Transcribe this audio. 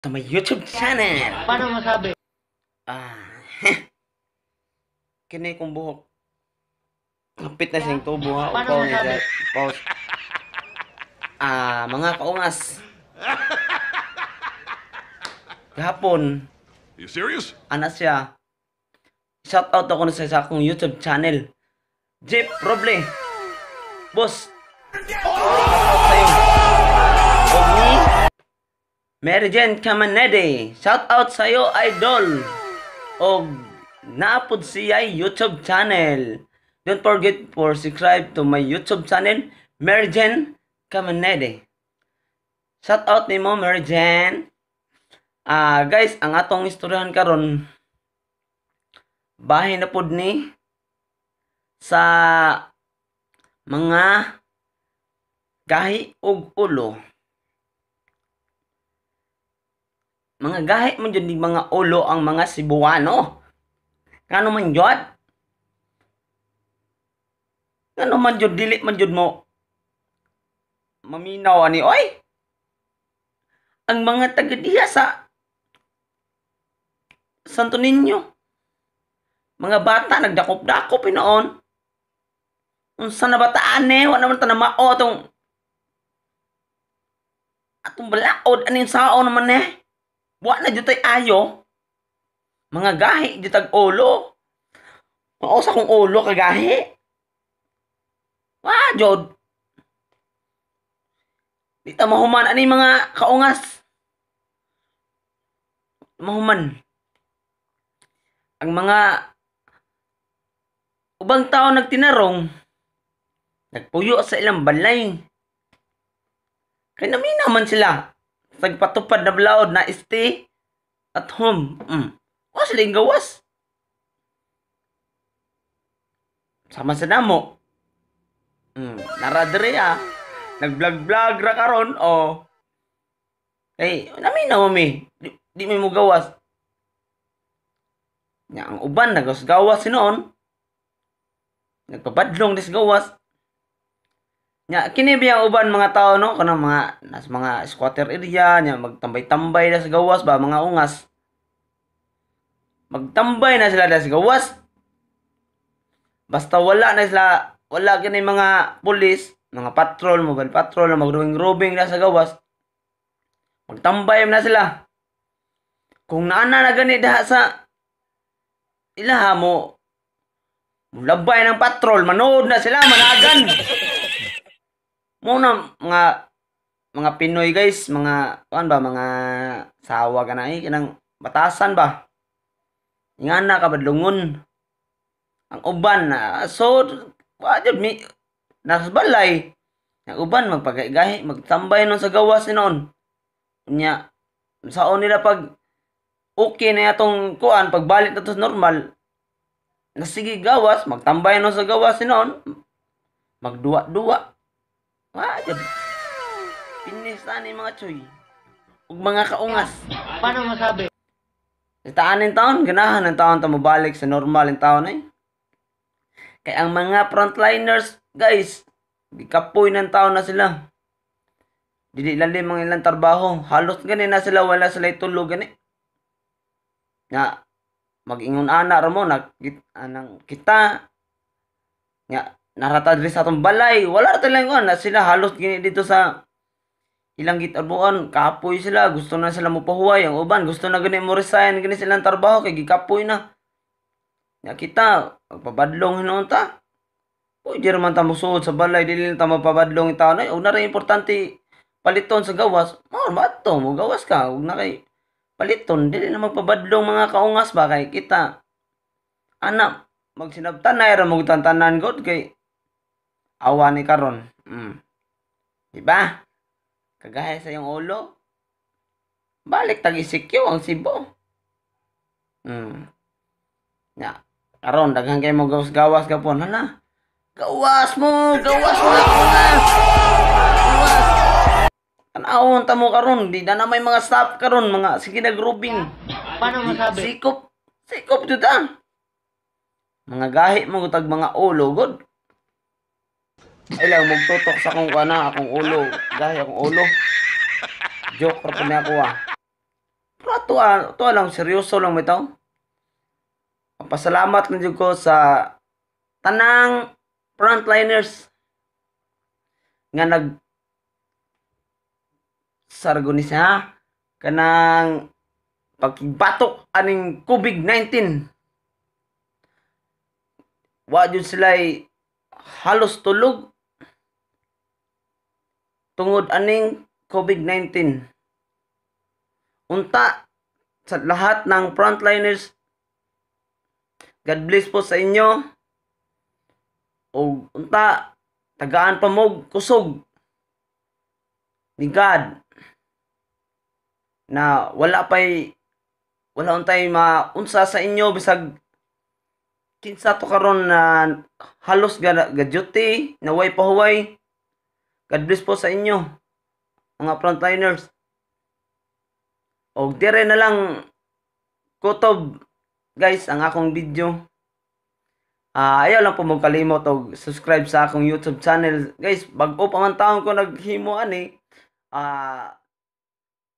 Sa may YouTube channel. Paano masabi? Ah, kini kong buhok. Kapit na siyang tubo ha. Paano Upaw ni masabi? siya. Upaw. Mga kaungas. Kahapon, You serious? anak siya. Shout out ako na sa akong YouTube channel. Jeep Roble. Boss. Shout out sa'yo. O ni Mary Jane Camanede. Shout out sa'yo, idol. O naapod siya YouTube channel. Don't forget for subscribe to my YouTube channel, Mary Jane Camanede. Shout out ni mo, Mary Jane. Guys, ang atong istoryahan karon bahin na pod ni sa mga gahi ug ulo. Mga gahi man jud ni mga ulo ang mga Cebuano. Ngano man jud? Ngano man jud dili man jud mo maminaw ani oy? Ang mga taga diha sa Santo Niño, mga bata nagdakop-dakop noon. Unsa na bataan wa naman ta na mao atong balaod aning sao naman Wa na jud tay ayo. Mga gahi jud tag ulo. Mao sa kong ulo ka gahi. Wa jud. Di ta mahuman ani mga kaungas. Mahuman. Ang mga ubang tao nagtinarong, nagpuyo sa ilang balay. Kaya namin naman sila. Nagpatupad na blaod na stay at home. O sila yung gawas. Sama sa damo. Naradre nag-vlog-vlog ra karon o. Namin na mami. Di mo gawas. Nya ang uban gawas sinoon. Nagpabadlong dis gawas. Nya kini biya uban mga tao no kanang mga squatter area nya magtambay-tambay na sa gawas ba mga ungas. Magtambay na sila sa gawas. Basta wala kini mga pulis, mga patrol, mobile patrol na magrubing-rubing na sa gawas. Magtambay na sila. Kung naana na gani daha sa ilaha mo labay ng patrol, manood na sila, managan. Muna mga Pinoy guys, mga mga sawa ka na kanang batasan ba. Ingan na kabadlungon. Ang uban na so wajud mi nasa balay. Ang uban magpagahi magtambay nun sa gawas noon. Nya saon nila pag okay na atong kuan pagbalik na to normal. Sige gawas, magtambay no sa gawas noon. Magduwa-duwa. Wajud. Pinista ni mga choy. Ug mga kaungas. Paano masabi? Itaanin taon, ganahan ng taon ta mabalik sa normal ang taon ay. Kaya ang mga frontliners, guys, gikapoy ng taon na sila. Dili lalim ang ilang trabaho. Halos gani na sila, wala sila itulog gani. Nga, mag-ingon ana ra mo anang kita nga narata diri sa atong balay wala ra talang na sila halos gini dito sa ilang gitarbuan kapoy sila gusto na sila mopahuway ang uban gusto na gani mo resign gani silang trabaho kay gikapoy na nga kita pabadlong hinuon ta pwede man ta mosuod sa balay dili ta mapabadlong taon ay ug na ra importante paliton sa gawas mato mo gawas ka ug na kay paliton, dili na magpabadlong mga kaungas ba kay kita. Anak, magsinabtanay ra mo tantanan god kay awa ni karon. Diba? Kagaya sa yung ulo. Balik tag isikyo ang Cebu. Ya, karon daghan kay mo gawas gapon hala. Gawas mo kaungas. Gawas. Tanawon ta mo karon, di na may mga staff karon, mga sige nagrubing. Paano masabi? Sikop jud Mga gahi mo tag mga ulo god. Ay lang magtutok sa akong ulo, gahi akong ulo. Joke ra pa niya ako to lang seryoso lang bitaw. Pasalamat lang jud ko sa tanang frontliners nga nag sargo ni siya kanang pagbatok aning COVID-19. Wa jud sila'y halos tulog tungod aning COVID-19. Unta sa lahat ng frontliners, God bless po sa inyo. O unta tagaan pa mo kusog ni God na wala untay maunsa sa inyo bisag kinsa to karon na halos ga duty na way pahuway. God bless po sa inyo mga frontliners. Og dire na lang kutob guys ang akong video. Ayaw lang po mong kalimot og subscribe sa akong YouTube channel. Guys, bag-o pa man taon ko naghimo ani.